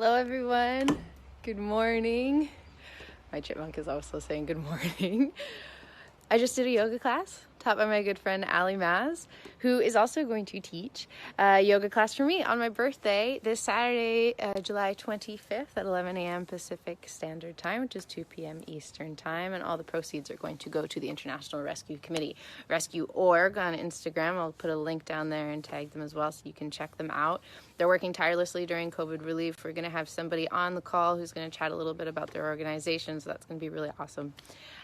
Hello everyone, good morning. My chipmunk is also saying good morning. I just did a yoga class taught by my good friend Ali Maz, who is also going to teach a yoga class for me on my birthday this Saturday, July 25th at 11 a.m. Pacific Standard Time, which is 2 p.m. Eastern Time, and all the proceeds are going to go to the International Rescue Committee, Rescue.org on Instagram. I'll put a link down there and tag them as well so you can check them out. They're working tirelessly during COVID relief. We're going to have somebody on the call who's going to chat a little bit about their organization, so that's going to be really awesome.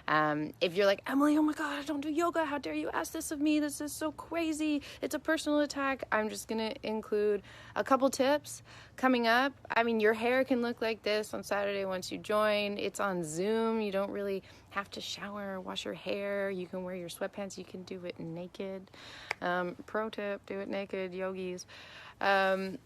If you're like, Emily, oh my God, I don't do yoga. How dare you ask this of me? This is so crazy. It's a personal attack. I'm just going to include a couple tips coming up. I mean, your hair can look like this on Saturday once you join. It's on Zoom. You don't really have to shower or wash your hair. You can wear your sweatpants. You can do it naked. Pro tip, do it naked, yogis. And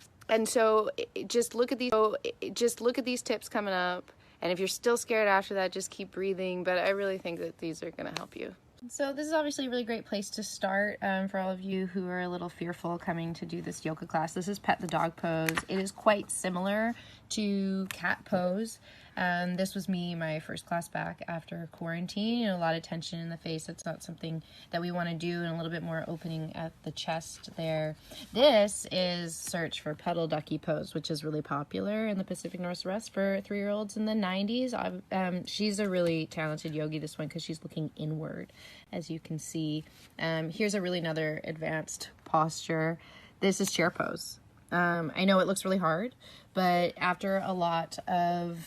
so just look at these tips coming up. And if you're still scared after that, just keep breathing. But I really think that these are going to help you. So this is obviously a really great place to start for all of you who are a little fearful coming to do this yoga class. This is Pet the Dog pose. It is quite similar to cat pose. This was me, my first class back after quarantine. A lot of tension in the face. That's not something that we want to do, and a little bit more opening at the chest there. This is search for Pedal Ducky pose, which is really popular in the Pacific Northwest for 3-year-olds in the 90s. She's a really talented yogi, this one, because she's looking inward, as you can see. Here's another advanced posture. This is chair pose. I know it looks really hard, but after a lot of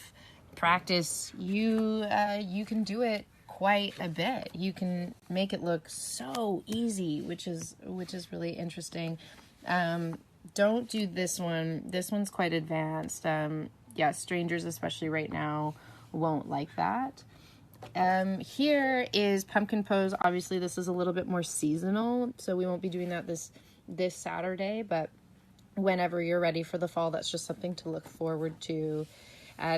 practice, you can do it quite a bit. You can make it look so easy, which is really interesting. Don't do this one. This one's quite advanced. Yeah, strangers, especially right now, won't like that. Here is pumpkin pose. Obviously, this is a little bit more seasonal, so we won't be doing that this Saturday, but whenever you're ready for the fall, that's just something to look forward to.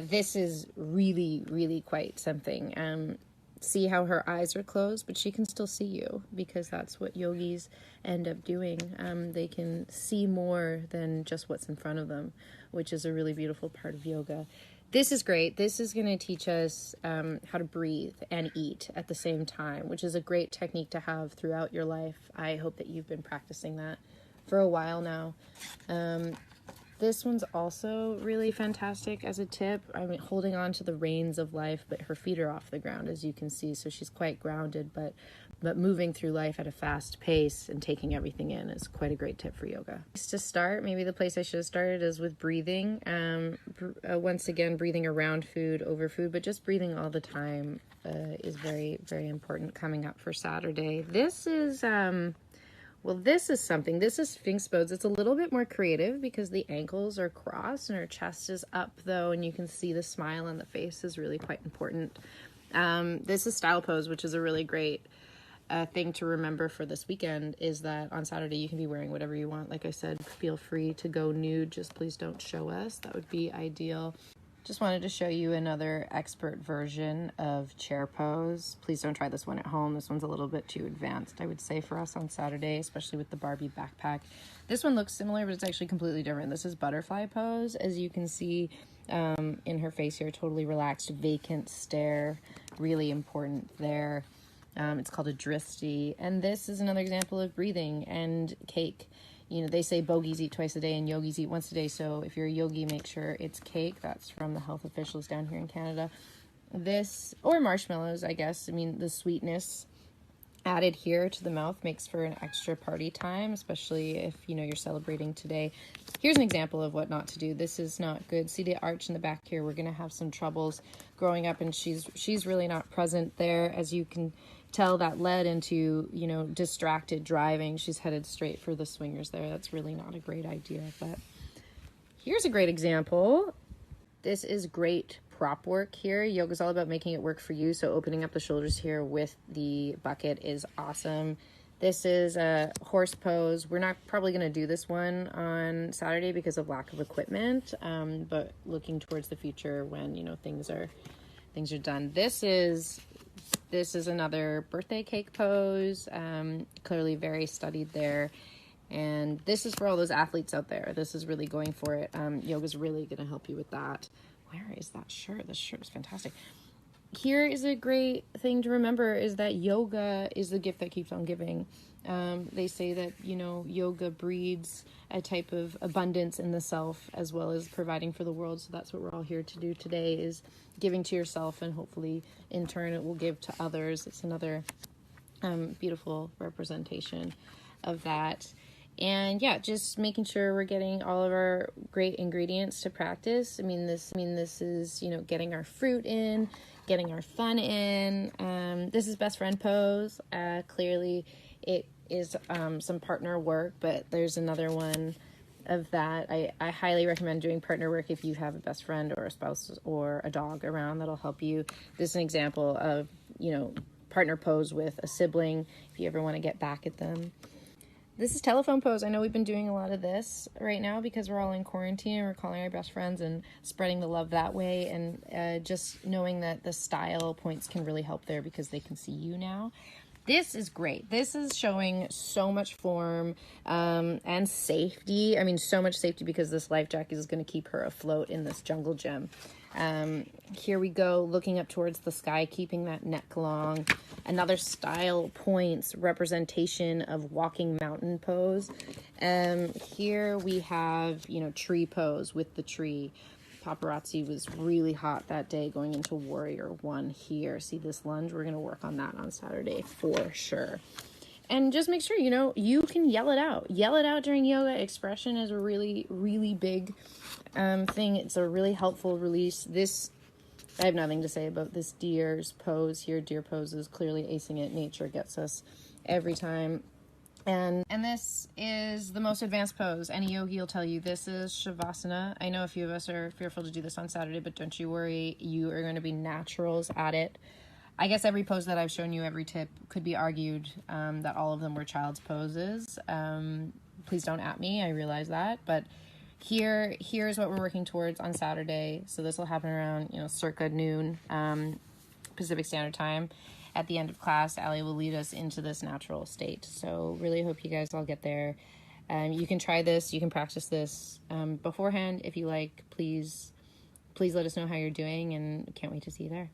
This is really, really quite something. See how her eyes are closed, but she can still see you, because that's what yogis end up doing. They can see more than just what's in front of them, which is a really beautiful part of yoga. This is great. This is going to teach us how to breathe and eat at the same time, which is a great technique to have throughout your life. I hope that you've been practicing that for a while now. This one's also really fantastic as a tip. I mean, holding on to the reins of life, but her feet are off the ground, as you can see, so she's quite grounded, but moving through life at a fast pace and taking everything in is quite a great tip for yoga. To start, maybe the place I should have started is with breathing. Once again, breathing around food, over food, but just breathing all the time is very, very important coming up for Saturday. This is something. This is Sphinx pose. It's a little bit more creative because the ankles are crossed and her chest is up, though, and you can see the smile on the face is really quite important. This is style pose, which is a really great thing to remember for this weekend, is that on Saturday you can be wearing whatever you want. Like I said, feel free to go nude. Just please don't show us. That would be ideal. Just wanted to show you another expert version of chair pose. Please don't try this one at home. This one's a little bit too advanced, I would say, for us on Saturday, especially with the Barbie backpack. This one looks similar, but it's actually completely different. This is butterfly pose. As you can see in her face here, totally relaxed, vacant stare, really important there. It's called a dristi. And this is another example of breathing and cake. You know, they say bogies eat twice a day and yogis eat once a day. So if you're a yogi, make sure it's cake. That's from the health officials down here in Canada. This, or marshmallows, I guess. I mean, the sweetness added here to the mouth makes for an extra party time, especially if, you know, you're celebrating today. Here's an example of what not to do. This is not good. See the arch in the back here? We're going to have some troubles growing up, and she's really not present there. As you can tell, that led into, you know, distracted driving. She's headed straight for the swingers there. That's really not a great idea, but here's a great example. This is great prop work here. Yoga's all about making it work for you, so opening up the shoulders here with the bucket is awesome. This is a horse pose. We're not probably going to do this one on Saturday because of lack of equipment, but looking towards the future when, you know, things are done. This is another birthday cake pose, clearly very studied there. And this is for all those athletes out there. This is really going for it. Yoga's really going to help you with that. Where is that shirt? This shirt is fantastic. Here is a great thing to remember is that yoga is the gift that keeps on giving. They say that, yoga breeds a type of abundance in the self as well as providing for the world. So that's what we're all here to do today, is giving to yourself, and hopefully in turn it will give to others. It's another beautiful representation of that. And yeah, just making sure we're getting all of our great ingredients to practice. This is, getting our fruit in, getting our fun in. This is best friend pose. Clearly it is some partner work, but there's another one of that. I highly recommend doing partner work if you have a best friend or a spouse or a dog around. That'll help you. This is an example of, partner pose with a sibling if you ever want to get back at them. This is telephone pose. I know we've been doing a lot of this right now because we're all in quarantine and we're calling our best friends and spreading the love that way. And just knowing that the style points can really help there because they can see you now. This is great. This is showing so much form and safety. So much safety because this life jacket is going to keep her afloat in this jungle gym. Here we go, looking up towards the sky, keeping that neck long. Another style points representation of walking mountain pose. Here we have, tree pose with the tree. Paparazzi was really hot that day going into Warrior 1 here. See this lunge? We're going to work on that on Saturday for sure. And just make sure, you can yell it out. Yell it out during yoga. Expression is a really, really big thing. It's a really helpful release. I have nothing to say about this deer's pose here. Deer pose is clearly acing it. Nature gets us every time. And this is the most advanced pose. Any yogi will tell you this is Shavasana. I know a few of us are fearful to do this on Saturday, but don't you worry. You are going to be naturals at it. I guess every pose that I've shown you, every tip, could be argued that all of them were child's poses. Please don't at me. I realize that. But here's what we're working towards on Saturday. So this will happen around, circa noon Pacific Standard Time. At the end of class, Allie will lead us into this natural state. So really hope you guys all get there. You can try this. You can practice this beforehand if you like. Please let us know how you're doing, and can't wait to see you there.